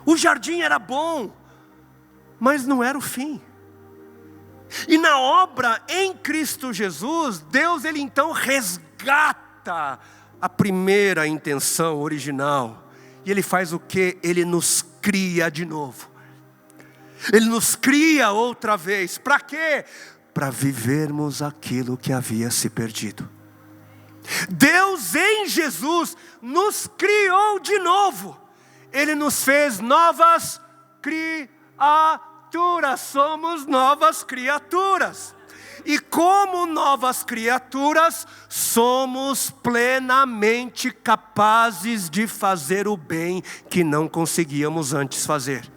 O jardim era bom, mas não era o fim. E na obra em Cristo Jesus, Deus Ele então resgata a primeira intenção original. E Ele faz o quê? Ele nos cria de novo. Ele nos cria outra vez. Para quê? Para vivermos aquilo que havia se perdido. Deus em Jesus nos criou de novo. Ele nos fez novas criaturas. Somos novas criaturas. E como novas criaturas, somos plenamente capazes de fazer o bem que não conseguíamos antes fazer.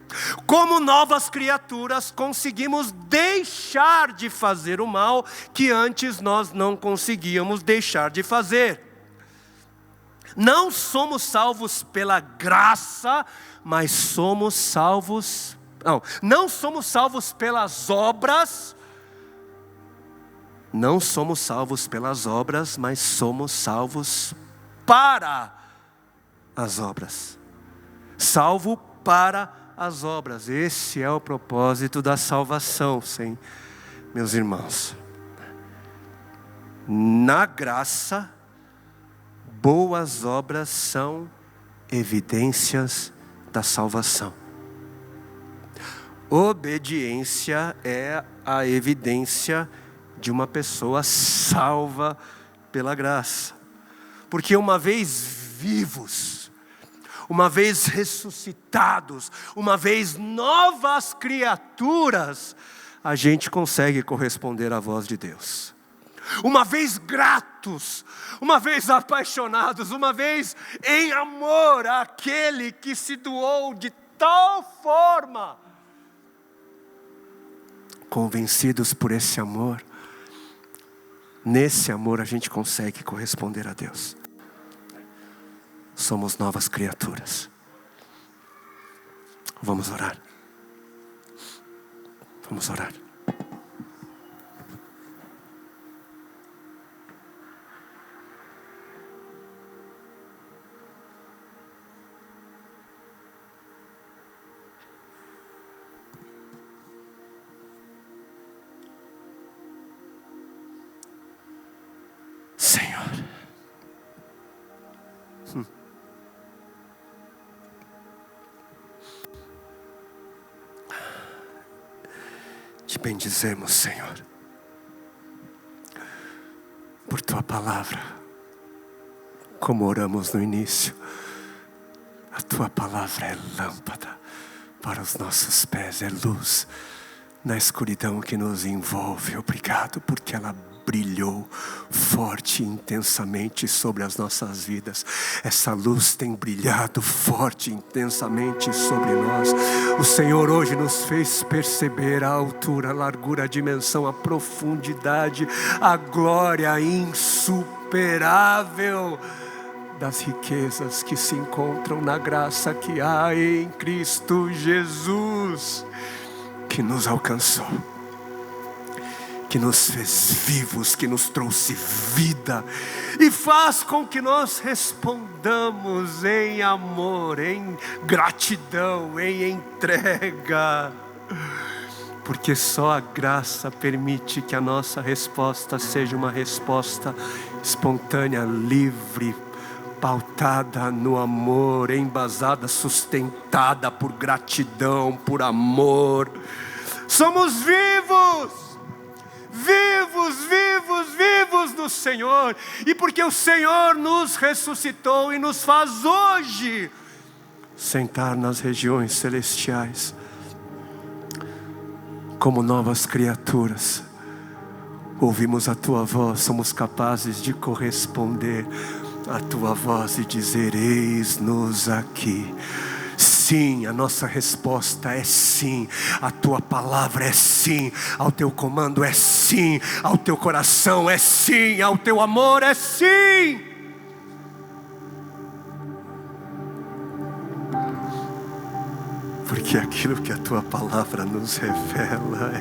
Como novas criaturas, conseguimos deixar de fazer o mal que antes nós não conseguíamos deixar de fazer. Não somos salvos pela graça, mas somos salvos... Não somos salvos pelas obras. Não somos salvos pelas obras, mas somos salvos para as obras. Salvo para as obras. Esse é o propósito da salvação, sim, meus irmãos. Na graça, boas obras são evidências da salvação. Obediência é a evidência de uma pessoa salva pela graça. Porque uma vez vivos, uma vez ressuscitados, uma vez novas criaturas, a gente consegue corresponder à voz de Deus. Uma vez gratos, uma vez apaixonados, uma vez em amor àquele que se doou de tal forma, convencidos por esse amor, nesse amor a gente consegue corresponder a Deus. Somos novas criaturas. Vamos orar. Vamos orar. Senhor, te bendizemos, Senhor, por tua palavra, como oramos no início. A tua palavra é lâmpada para os nossos pés, é luz na escuridão que nos envolve. Obrigado porque ela brilhou forte e intensamente sobre as nossas vidas. Essa luz tem brilhado forte e intensamente sobre nós. O Senhor hoje nos fez perceber a altura, a largura, a dimensão, a profundidade, a glória insuperável das riquezas que se encontram na graça que há em Cristo Jesus, que nos alcançou, que nos fez vivos, que nos trouxe vida e faz com que nós respondamos em amor, em gratidão, em entrega, porque só a graça permite que a nossa resposta seja uma resposta espontânea, livre, pautada no amor, embasada, sustentada por gratidão, por amor. Somos vivos no Senhor, e porque o Senhor nos ressuscitou e nos faz hoje sentar nas regiões celestiais como novas criaturas, ouvimos a tua voz, somos capazes de corresponder à tua voz e dizer: eis-nos aqui. Sim, a nossa resposta é sim. A tua palavra é sim. Ao teu comando é sim. Ao teu coração é sim. Ao teu amor é sim. Porque aquilo que a tua palavra nos revela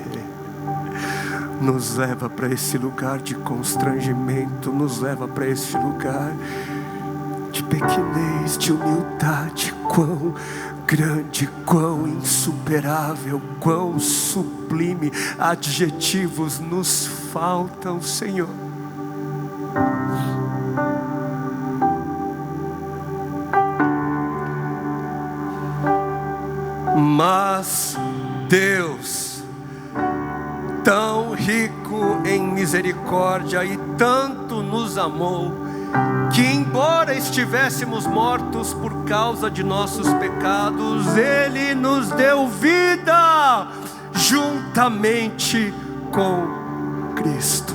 nos leva para esse lugar de constrangimento, nos leva para esse lugar de pequenez, de humildade. Quão grande, quão insuperável, quão sublime. Adjetivos nos faltam, Senhor. Mas Deus, tão rico em misericórdia e tanto nos amou, que embora estivéssemos mortos por causa de nossos pecados, Ele nos deu vida juntamente com Cristo.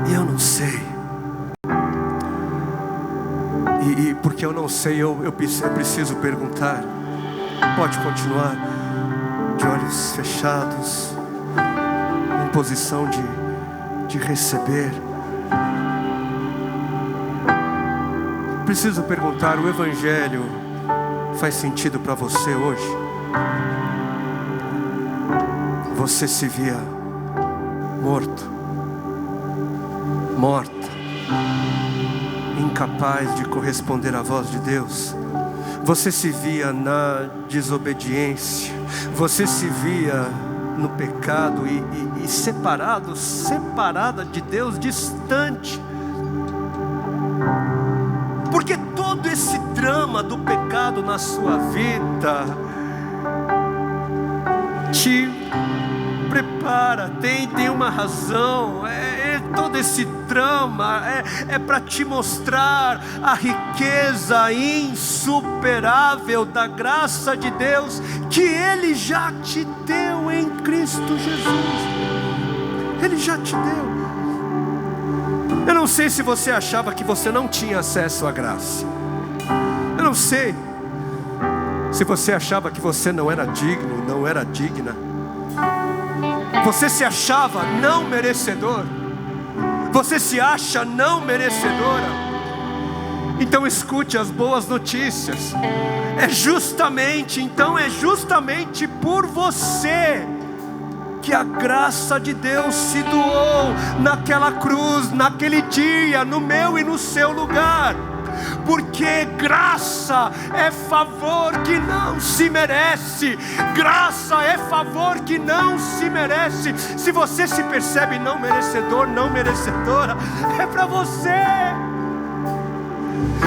E eu não sei, e porque eu não sei, eu preciso perguntar. Pode continuar de olhos fechados, em posição de receber. Preciso perguntar: o Evangelho faz sentido para você hoje? Você se via morto, morta, incapaz de corresponder à voz de Deus. Você se via na desobediência, você se via no pecado e separada de Deus, distante. Porque todo esse drama do pecado na sua vida te prepara, tem uma razão, todo esse drama é para te mostrar a riqueza insuperável da graça de Deus que Ele já te deu em Cristo Jesus. Ele já te deu. Eu não sei se você achava que você não tinha acesso à graça. Eu não sei se você achava que você não era digno, não era digna. Você se achava não merecedor. Você se acha não merecedora. Então escute as boas notícias. É justamente por você que a graça de Deus se doou naquela cruz, naquele dia, no meu e no seu lugar. Porque graça é favor que não se merece. Graça é favor que não se merece. Se você se percebe não merecedor, não merecedora, é para você.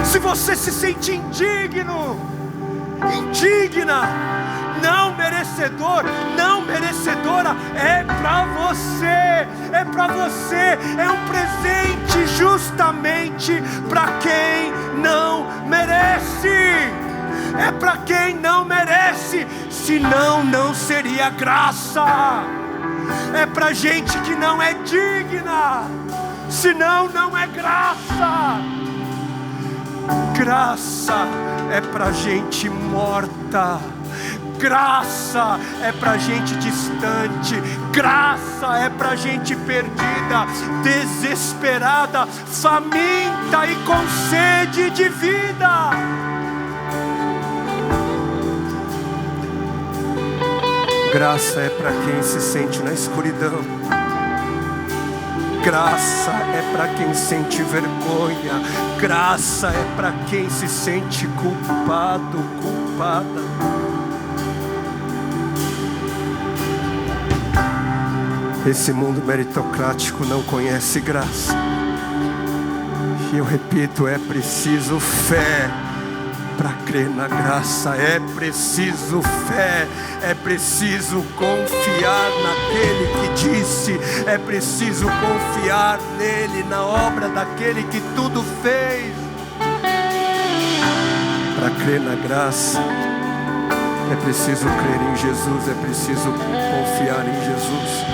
Se você se sente indigno, indigna, não merecedor, não merecedora, é para você, é para você, é um presente justamente para quem não merece, é para quem não merece, senão não seria graça, é para gente que não é digna, senão não é graça. Graça é para gente morta. Graça é para gente distante. Graça é para gente perdida, desesperada, faminta e com sede de vida. Graça é para quem se sente na escuridão. Graça é para quem sente vergonha. Graça é para quem se sente culpado, culpada. Esse mundo meritocrático não conhece graça. E eu repito, é preciso fé para crer na graça. É preciso fé. É preciso confiar naquele que disse. É preciso confiar nele, na obra daquele que tudo fez. Para crer na graça, é preciso crer em Jesus. É preciso confiar em Jesus.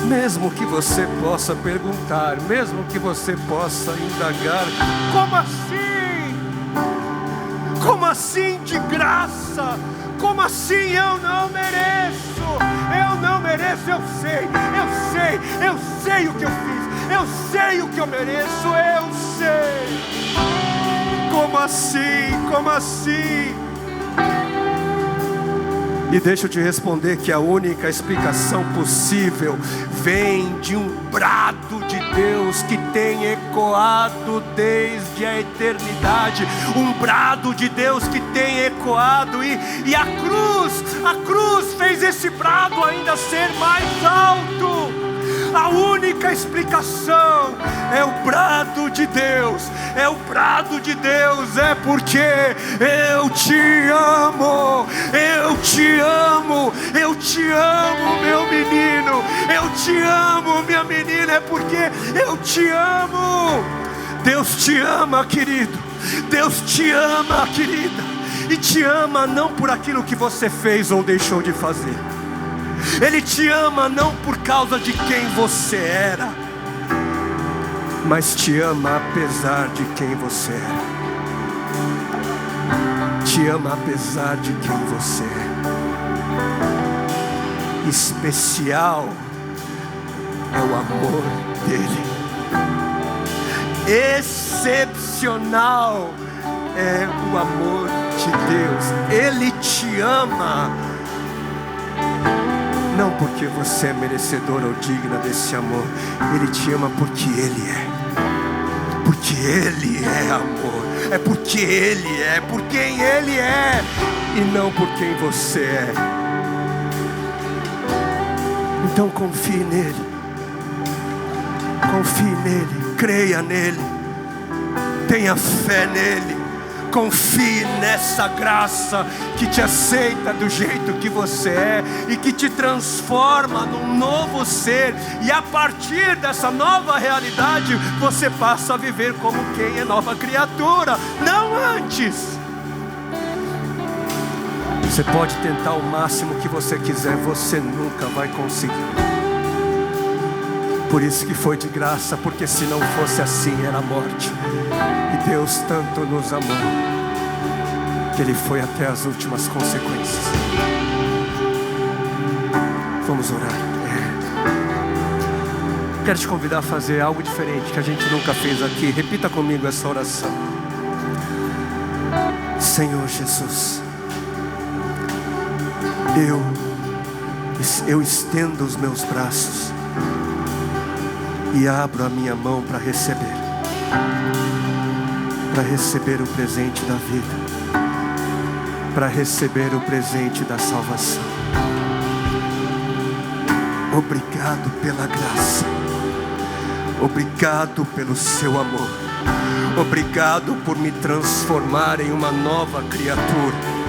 Mesmo que você possa perguntar, mesmo que você possa indagar, como assim? Como assim de graça? Como assim eu não mereço? Eu não mereço, eu sei o que eu fiz, eu sei o que eu mereço, eu sei. Como assim? Como assim? E deixa eu te responder que a única explicação possível vem de um brado de Deus que tem ecoado desde a eternidade. Um brado de Deus que tem ecoado e a cruz fez esse brado ainda ser mais alto. A única explicação é o brado de Deus. É o brado de Deus. É porque eu te amo. Eu te amo. Eu te amo, meu menino. Eu te amo, minha menina. É porque eu te amo. Deus te ama, querido. Deus te ama, querida. E te ama não por aquilo que você fez ou deixou de fazer. Ele te ama não por causa de quem você era, mas te ama apesar de quem você é. Te ama apesar de quem você é. Especial é o amor dele. Excepcional é o amor de Deus. Ele te ama não porque você é merecedor ou digna desse amor. Ele te ama porque Ele é. Porque Ele é amor. É porque Ele é, por quem Ele é, e não por quem você é. Então confie nele. Confie nele, creia nele, tenha fé nele, Confie nessa graça que te aceita do jeito que você é e que te transforma num novo ser. E a partir dessa nova realidade, você passa a viver como quem é nova criatura, não antes. Você pode tentar o máximo que você quiser, você nunca vai conseguir. Por isso que foi de graça, porque se não fosse assim era morte. E Deus tanto nos amou que Ele foi até as últimas consequências. Vamos orar. Quero te convidar a fazer algo diferente que a gente nunca fez aqui. Repita comigo essa oração. Senhor Jesus, eu estendo os meus braços e abro a minha mão para receber o presente da vida, para receber o presente da salvação. Obrigado pela graça, obrigado pelo seu amor, obrigado por me transformar em uma nova criatura.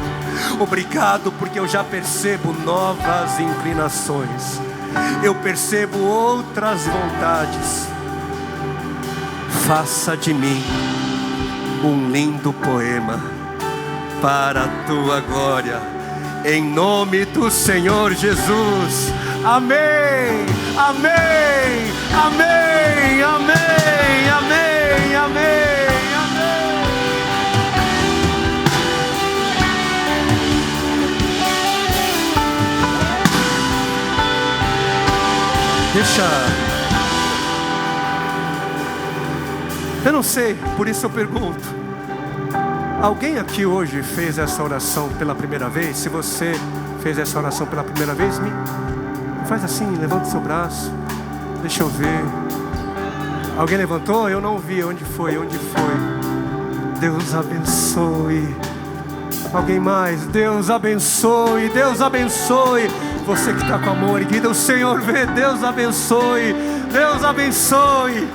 Obrigado porque eu já percebo novas inclinações, eu percebo outras vontades. Faça de mim um lindo poema para a tua glória, em nome do Senhor Jesus. Amém, amém, amém, amém, amém, amém. Eu não sei, por isso eu pergunto. Alguém aqui hoje fez essa oração pela primeira vez? Se você fez essa oração pela primeira vez, faz assim, levanta o seu braço. Deixa eu ver. Alguém levantou? Eu não vi. Onde foi? Deus abençoe. Alguém mais? Deus abençoe. Deus abençoe. Você que está com a mão erguida, o Senhor vê. Deus abençoe. Deus abençoe.